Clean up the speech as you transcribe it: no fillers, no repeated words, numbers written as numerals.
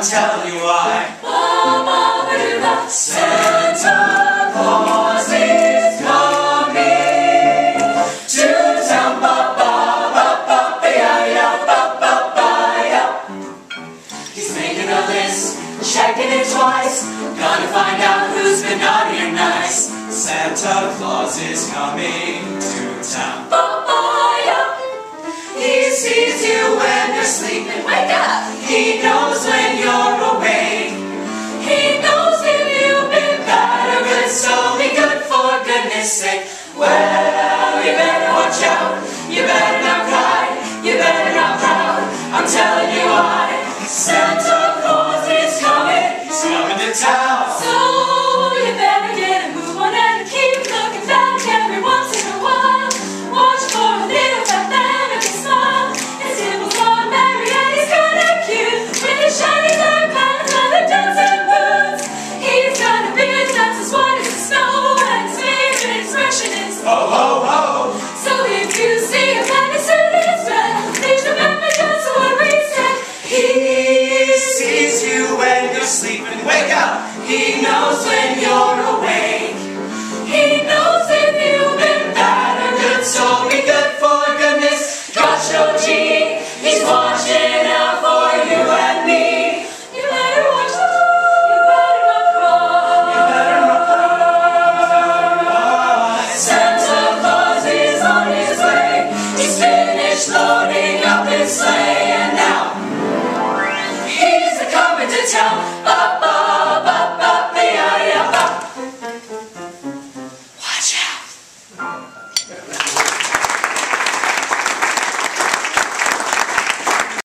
I'm telling you why. Santa Claus is coming to town. He's making a list, checking it twice, gonna find out who's been naughty or nice. Santa Claus is coming to town. He sees you when you're sleeping. Wake up! He knows when you're awake. He knows if you've been bad or good, so be good for goodness sake. Well, you better watch out. You better not cry. You better not pout. I'm telling you why. Santa Claus is coming. He's coming to town. So you better get a move on and keep looking back every once in a while. Watch for a little fat man with a smile. His dimples are merry and he's kinda cute. With his shiny dark eyes and leather dancing boots. He's got a beard that's as white as the snow, and his favorite expression is Ho, ho, ho. so if you see a man in suit is red, please remember just what we said. He sees you when you're sleeping. Wake up. He knows when you're awake. He knows if you've been bad or good, so be good for goodness. Gosh, oh gee, he's watching out for you and me. You better watch out, you better not cry. You better not cry. Santa Claus is on his way. He's finished loading up his sleigh, and now he's coming to town.